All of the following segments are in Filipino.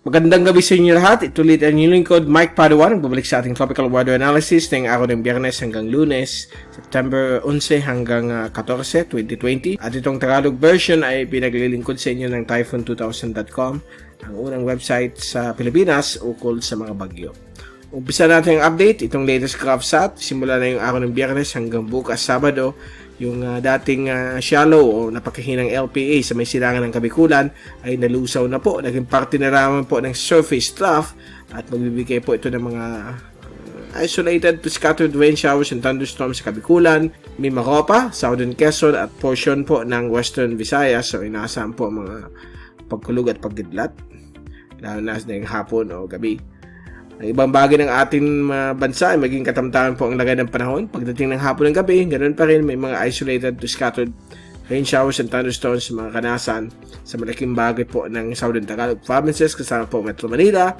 Magandang gabi sa inyo lahat. Ito ulit ang inyong lingkod, Mike Padua. Nagbabalik sa ating Tropical Weather Analysis ngayong araw ng Biyernes hanggang Lunes, September 11 hanggang 14, 2020. At itong Tagalog version ay pinaglilingkod sa inyo ng Typhoon2000.com, ang unang website sa Pilipinas ukol sa mga bagyo. Umpisa natin ang update, itong latest CroupSat. Simula na yung araw ng Biyernes hanggang bukas Sabado. Yung dating shallow o napakahinang LPA sa may silangan ng Kabikulan ay nalusaw na po. Naging parte na naman po ng Surface Trough at magbibigay po ito ng mga isolated to scattered rain showers and thunderstorms sa Kabikulan, Mimaropa, Southern Quezon at portion po ng Western Visayas. So inaasahan po mga pagkulog at pagkidlat lalo na sa hapon o gabi. Ang ibang bagay ng ating bansa ay maging katamtaman po ang lagay ng panahon. Pagdating ng hapon ng gabi, ganoon pa rin may mga isolated to scattered rain showers and thunderstorms sa mga kanasan sa malaking bagay po ng Southern Tagalog provinces kasama po Metro Manila,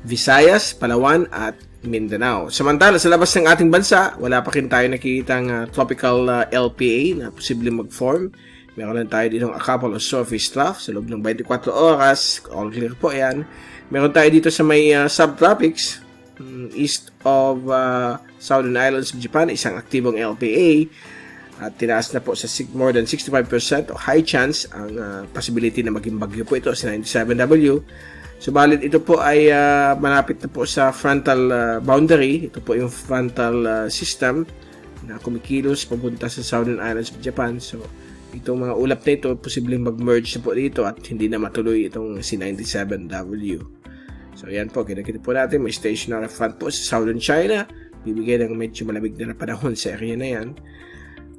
Visayas, Palawan at Mindanao. Samantala sa labas ng ating bansa, wala pa rin tayo nakikitang tropical LPA na posibleng mag-form. Meron lang tayo dito a couple of surface trough sa loob ng 24 oras. All clear po yan. Meron tayo dito sa may subtropics east of Southern Islands of Japan, isang aktibong LPA at tinaas na po sa more than 65% o high chance ang possibility na maging bagyo po ito sa 97W. Subalit ito po ay malapit na po sa frontal boundary. Ito po yung frontal system na kumikilos papunta sa Southern Islands of Japan. So itong mga ulap na ito, posibleng mag-merge na po dito at hindi na matuloy itong C97W. So yan po, kita po natin, may stationary front po sa Southern China. Bibigay ng medyo malamig na panahon sa area na yan.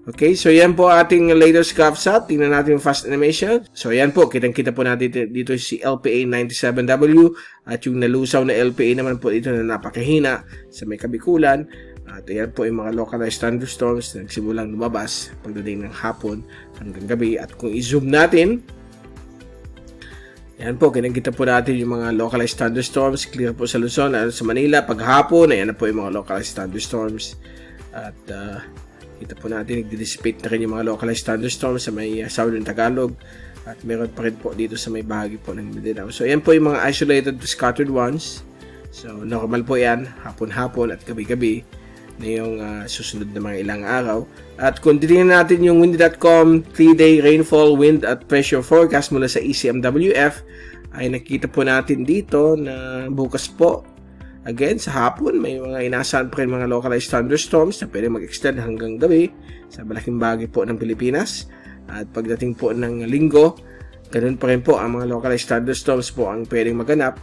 Okay, so yan po ating latest CroupSat. Tingnan natin yung fast animation. So yan po, kitang-kita po natin dito si LPA 97W at yung nalusaw na LPA naman po dito na napakahina sa may Kabikulan. At ayan po yung mga localized thunderstorms na nagsimulang lumabas pagdating ng hapon hanggang gabi. At kung i-zoom natin, ayan po, kinakita po natin yung mga localized thunderstorms. Clear po sa Luzon at sa Manila. Paghapon, ayan na po yung mga localized thunderstorms. At kita po natin, nag-dissipate na rin yung mga localized thunderstorms sa may Southern Tagalog. At meron pa rin po dito sa may bahagi po ng Mindanao. So ayan po yung mga isolated to scattered ones. So normal po yan, hapon-hapon at gabi-gabi na yung susunod na mga ilang araw. At kung titingnan natin yung windy.com 3-day rainfall, wind at pressure forecast mula sa ECMWF, ay nakikita po natin dito na bukas po, again sa hapon, may mga inaasahan pa rin mga localized thunderstorms na pwede mag-extend hanggang gabi sa malaking bagay po ng Pilipinas. At pagdating po ng linggo, ganun pa rin po ang mga localized thunderstorms po ang pwedeng maganap.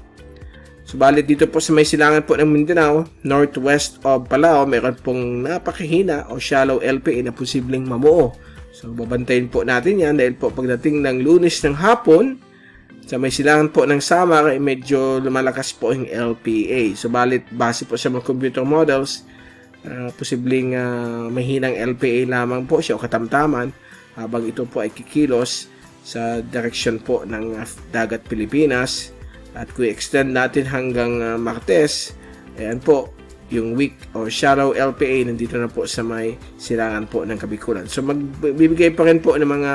Subalit dito po sa may silangan po ng Mindanao, northwest of Palau, mayroon pong napakahina o shallow LPA na posibleng mamuo. So babantayin po natin yan dahil po pagdating ng Lunes ng hapon, sa may silangan po ng Samar ay medyo lumalakas po yung LPA. Subalit base po sa mga computer models, posibleng mahinang LPA lamang po siya o katamtaman habang ito po ay kikilos sa direksyon po ng dagat Pilipinas. At kung extend natin hanggang Martes, ayan po, yung weak o shallow LPA nandito na po sa may silangan po ng Kabikulan. So magbibigay pa rin po ng mga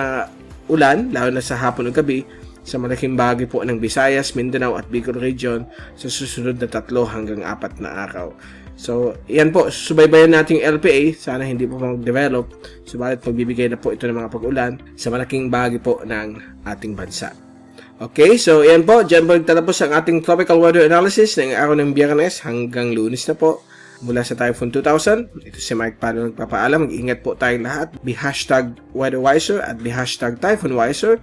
ulan, lalo na sa hapon o gabi, sa malaking bahagi po ng Visayas, Mindanao at Bicol region sa susunod na 3 hanggang 4 na araw. So, yan po, subaybayan natin yung LPA, sana hindi po mag-develop, subalit magbibigay na po ito ng mga pag-ulan sa malaking bahagi po ng ating bansa. Okay, so yan po, dyan po nagtatapos ang ating tropical weather analysis ng araw ng Biyernes hanggang Lunes na po mula sa Typhoon 2000. Ito si Mike Padua nagpapaalam. Mag-ingat po tayong lahat. Be #weatherwiser at be #typhoonwiser.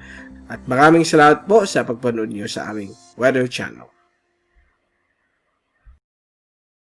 At maraming salamat po sa pagpanood niyo sa aming weather channel.